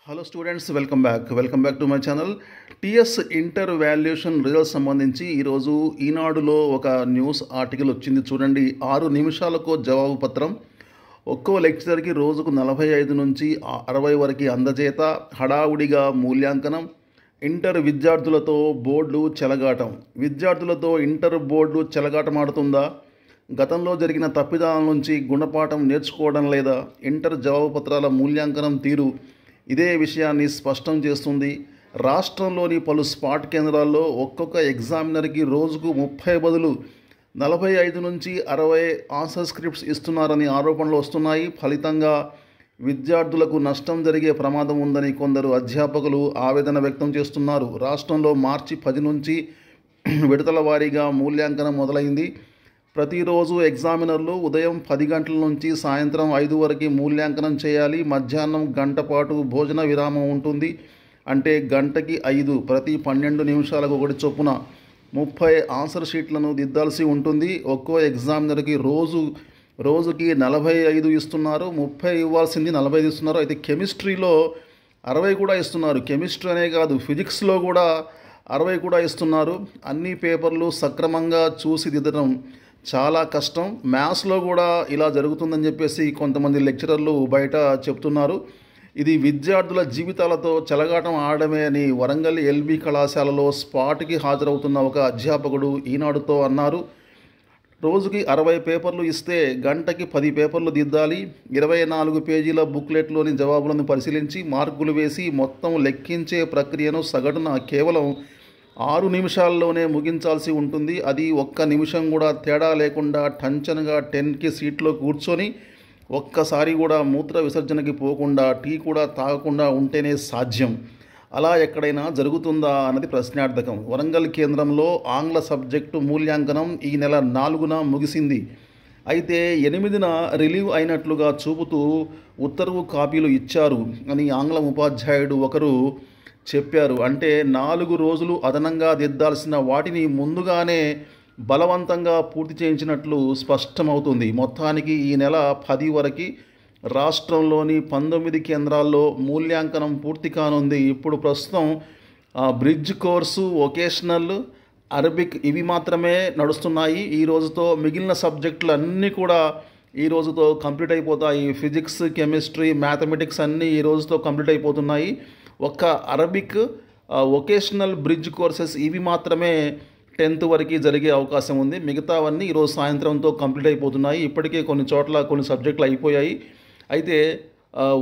Hello students, welcome back to my channel. TS inter valuation results సంబంధించి ఈరోజు ఈనాడులో ఒక న్యూస్ ఆర్టికల్ వచ్చింది. చూడండి, 6 నిమిషాలకు జవాబు పత్రం. ఒక్కో లెక్చరర్కి రోజుకు 45 నుంచి 60 వరకు అందజేత. హడావుడిగా మూల్యాంకనం. ఇంటర్ విద్యార్థులతో బోర్డులు చెలగాటం. విద్యార్థులతో ఇంటర్ బోర్డు చెలగాటమాడుతుందా? గతంలో జరిగిన తప్పిదాల నుంచి గుణపాఠం నేర్చుకోవడం లేదా? ఇంటర్ జవాబు పత్రాల మూల్యాంకనం తీరు ఇదే విషయాన్ని స్పష్టం చేస్తుంది. రాష్ట్రంలోని పలు స్పాట్ కేంద్రాల్లో ఒక్కొక్క ఎగ్జామినర్కి రోజుకు 30 బదులు 45 నుంచి 60 ఆన్సర్ స్క్రిప్ట్స్ ఇస్తున్నారని ఆరోపణలు వస్తున్నాయి. ఫలితంగా విద్యార్థులకు నష్టం జరిగే ప్రమాదం ఉందని కొందరు అధ్యాపకులు ఆవేదన వ్యక్తం చేస్తున్నారు. రాష్ట్రంలో మార్చి 10 నుంచి విడతల వారీగా మూల్యాంకనం మొదలైంది. ప్రతిరోజు ఎగ్జామినర్లు ఉదయం 10 గంటల నుంచి సాయంత్రం 5 వరకు మూల్యాంకనం చేయాలి. మధ్యాహ్నం గంట పాటు భోజన విరామం ఉంటుంది. అంటే గంటకి 5, ప్రతి 12 నిమిషాలకు ఒకటి చొప్పున 30 ఆన్సర్ షీట్లను దిద్దాల్సి ఉంటుంది. ఒక్కో ఎగ్జామినర్కి రోజుకి 45 ఇస్తున్నారు. 30 ఇవ్వాల్సింది 45 ఇస్తున్నారు. అయితే కెమిస్ట్రీలో 60 కూడా ఇస్తున్నారు. కెమిస్ట్రీ అనే కాదు, ఫిజిక్స్లో కూడా 60 కూడా ఇస్తున్నారు. అన్ని పేపర్లు సక్రమంగా చూసి దిద్దడం చాలా కష్టం. మ్యాథ్స్లో కూడా ఇలా జరుగుతుందని చెప్పేసి కొంతమంది లెక్చరర్లు బయట చెప్తున్నారు. ఇది విద్యార్థుల జీవితాలతో చెలగాటం ఆడమే అని వరంగల్ ఎల్బీ కళాశాలలో స్పాట్కి హాజరవుతున్న ఒక అధ్యాపకుడు ఈనాడుతో అన్నారు. రోజుకి 60 పేపర్లు ఇస్తే గంటకి 10 పేపర్లు దిద్దాలి. 24 పేజీల బుక్లెట్లోని జవాబులను పరిశీలించి మార్కులు వేసి మొత్తం లెక్కించే ప్రక్రియను సగటున కేవలం 6 నిమిషాల్లోనే ముగించాల్సి ఉంటుంది. అది ఒక్క నిమిషం కూడా తేడా లేకుండా టంచన్గా 10కి సీట్లో కూర్చొని ఒక్కసారి కూడా మూత్ర విసర్జనకి పోకుండా టీ కూడా తాగకుండా ఉంటేనే సాధ్యం. అలా ఎక్కడైనా జరుగుతుందా అన్నది ప్రశ్నార్థకం. వరంగల్ కేంద్రంలో ఆంగ్ల సబ్జెక్టు మూల్యాంకనం ఈ నెల 4న ముగిసింది. అయితే 8న రిలీవ్ అయినట్లుగా చూపుతూ ఉత్తర్వు కాపీలు ఇచ్చారు అని ఆంగ్లం ఉపాధ్యాయుడు ఒకరు చెప్పారు. అంటే 4 రోజులు అదనంగా దిద్దాల్సిన వాటిని ముందుగానే బలవంతంగా పూర్తి చేయించినట్లు స్పష్టమవుతుంది. మొత్తానికి ఈ నెల 10 వరకు రాష్ట్రంలోని 19 కేంద్రాల్లో మూల్యాంకనం పూర్తి కానుంది. ఇప్పుడు ప్రస్తుతం బ్రిడ్జ్ కోర్సు, వొకేషనల్, అరబిక్ ఇవి మాత్రమే నడుస్తున్నాయి. ఈ రోజుతో మిగిలిన సబ్జెక్టులు అన్నీ కూడా ఈ రోజుతో కంప్లీట్ అయిపోతాయి. ఫిజిక్స్, కెమిస్ట్రీ, మ్యాథమెటిక్స్ అన్నీ ఈ రోజుతో కంప్లీట్ అయిపోతున్నాయి. ఒక్క అరబిక్, వొకేషనల్, బ్రిడ్జ్ కోర్సెస్ ఇవి మాత్రమే 10th వరకు జరిగే అవకాశం ఉంది. మిగతావన్నీ ఈరోజు సాయంత్రంతో కంప్లీట్ అయిపోతున్నాయి. ఇప్పటికే కొన్ని చోట్ల కొన్ని సబ్జెక్టులు అయిపోయాయి. అయితే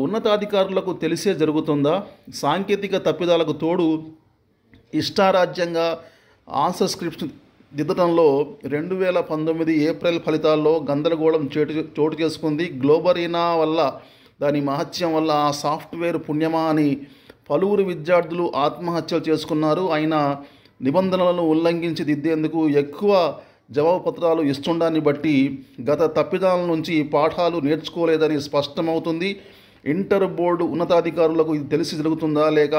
ఉన్నతాధికారులకు తెలిసే జరుగుతుందా? సాంకేతిక తప్పిదాలకు తోడు ఇష్టారాజ్యంగా ఆన్సర్ స్క్రిప్ట్స్ దిద్దడంలో 2019 ఏప్రిల్ ఫలితాల్లో గందరగోళం చోటు చేసుకుంది. గ్లోబరీనా వల్ల, దాని మహత్యం వల్ల ఆ సాఫ్ట్వేర్ పుణ్యమా అని పలువురు విద్యార్థులు ఆత్మహత్యలు చేసుకున్నారు. అయినా నిబంధనలను ఉల్లంఘించి దిద్దేందుకు ఎక్కువ జవాబు పత్రాలు ఇస్తుండాన్ని బట్టి గత తప్పిదాల నుంచి పాఠాలు నేర్చుకోలేదని స్పష్టమవుతుంది. ఇంటర్ బోర్డు ఉన్నతాధికారులకు ఇది తెలిసి జరుగుతుందా, లేక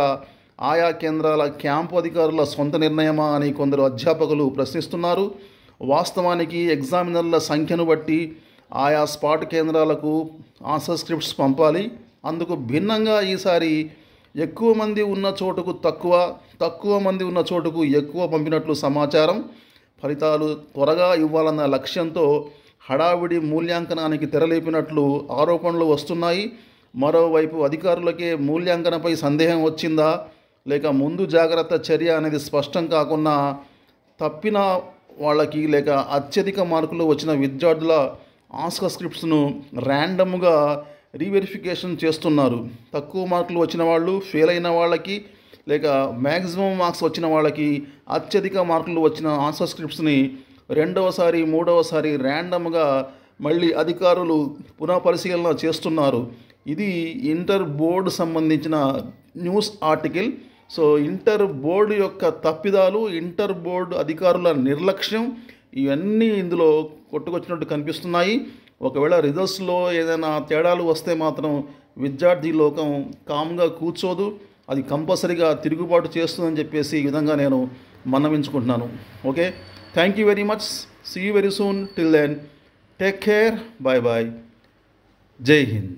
ఆయా కేంద్రాల క్యాంపు అధికారుల సొంత నిర్ణయమా అని కొందరు అధ్యాపకులు ప్రశ్నిస్తున్నారు. వాస్తవానికి ఎగ్జామినర్ల సంఖ్యను బట్టి ఆయా స్పాట్ కేంద్రాలకు ఆన్సర్ స్క్రిప్ట్స్ పంపాలి. అందుకు భిన్నంగా ఈసారి ఎక్కువ మంది ఉన్న చోటుకు తక్కువ మంది ఉన్న చోటుకు ఎక్కువ పంపినట్లు సమాచారం. ఫలితాలు త్వరగా ఇవ్వాలన్న లక్ష్యంతో హడావిడి మూల్యాంకనానికి తెరలేపినట్లు ఆరోపణలు వస్తున్నాయి. మరోవైపు అధికారులకే మూల్యాంకనపై సందేహం వచ్చిందా, లేక ముందు జాగ్రత్త చర్య అనేది స్పష్టం కాకుండా తప్పిన వాళ్ళకి లేక అత్యధిక మార్కులు వచ్చిన విద్యార్థుల ఆన్సర్ స్క్రిప్ట్స్ను ర్యాండమ్గా రీవెరిఫికేషన్ చేస్తున్నారు. తక్కువ మార్కులు వచ్చిన వాళ్ళు, ఫెయిల్ అయిన వాళ్ళకి, లేక మ్యాక్సిమం మార్క్స్ వచ్చిన వాళ్ళకి అత్యధిక మార్కులు వచ్చిన ఆన్సర్ స్క్రిప్ట్స్ని 2వసారి 3వసారి ర్యాండమ్గా మళ్ళీ అధికారులు పునఃపరిశీలన చేస్తున్నారు. ఇది ఇంటర్ బోర్డు సంబంధించిన news article. So inter board యొక్క తప్పిదాలు, ఇంటర్ బోర్డు అధికారుల నిర్లక్ష్యం ఇవన్నీ ఇందులో కొట్టుకొచ్చినట్టు కనిపిస్తున్నాయి. ఒకవేళ రిజల్ట్స్లో ఏదైనా తేడాలు వస్తే మాత్రం విద్యార్థి లోకం కామ్గా కూర్చోదు. అది కంపల్సరీగా తిరుగుబాటు చేస్తుందని చెప్పేసి ఈ విధంగా నేను మన్నవించుకుంటున్నాను. Okay, thank you very much. See you very soon. Till then, take care. Bye bye. జై హింద్.